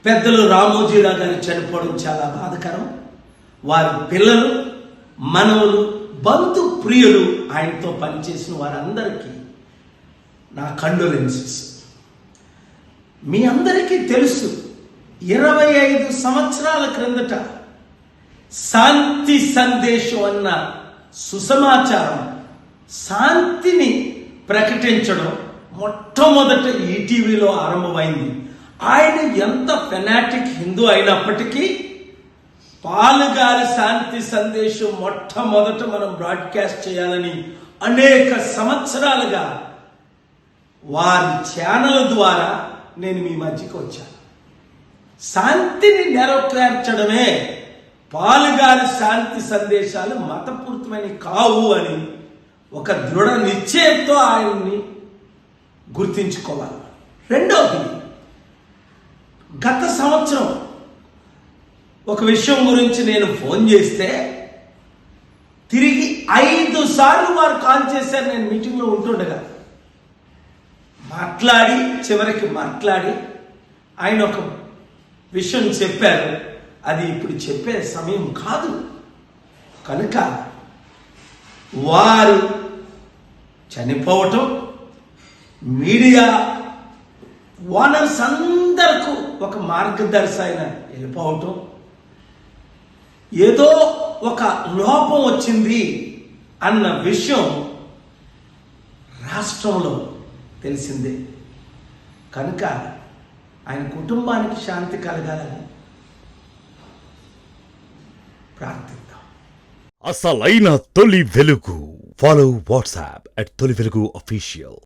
పెద్దలు రామోజీరావు గారు చనిపోవడం చాలా బాధాకరం. వారి పిల్లలు, మనవలు, బంధు ప్రియులు, ఆయనతో పనిచేసిన వారందరికీ నా కండోలెన్సెస్. మీ అందరికీ తెలుసు, 25 సంవత్సరాల క్రిందట శాంతి సందేశం అన్న సుసమాచారం, శాంతిని ప్రకటించడం మొట్టమొదట ఈటీవీలో ఆరంభమైంది. ఆయన ఎంత ఫెనాటిక్ హిందూ అయినప్పటికీ పాలుగారి శాంతి సందేశం మొట్టమొదట మనం బ్రాడ్కాస్ట్ చేయాలని అనేక సంవత్సరాలుగా వారి ఛానల్ ద్వారా నేను మీ మధ్యకి వచ్చాను. శాంతిని నెరవేర్చడమే పాలుగారి శాంతి సందేశాలు మతపూరితమైన కావు అని ఒక దృఢ నిశ్చయంతో ఆయన్ని గుర్తించుకోవాలి. రెండవది, గత సంవత్సరం ఒక విషయం గురించి నేను ఫోన్ చేస్తే తిరిగి 5 సార్లు వారు కాల్ చేశారు. నేను మీటింగ్లో ఉంటుండగా చివరికి మాట్లాడి ఆయన ఒక విషయం చెప్పారు. అది ఇప్పుడు చెప్పే సమయం కాదు. కనుక వారు చనిపోవటం, మీడియా ఓనర్స్ అందరికీ ఒక మార్గదర్శి ఆయన వెళ్ళిపోవటం, ఏదో ఒక లోపం వచ్చింది అన్న విషయం రాష్ట్రంలో తెలిసిందే. కనుక ఆయన కుటుంబానికి శాంతి కలగాలని ప్రార్థిద్దాం. అసలైన తొలి వెలుగు. ఫాలో వాట్సాప్ @తొలి వెలుగు official.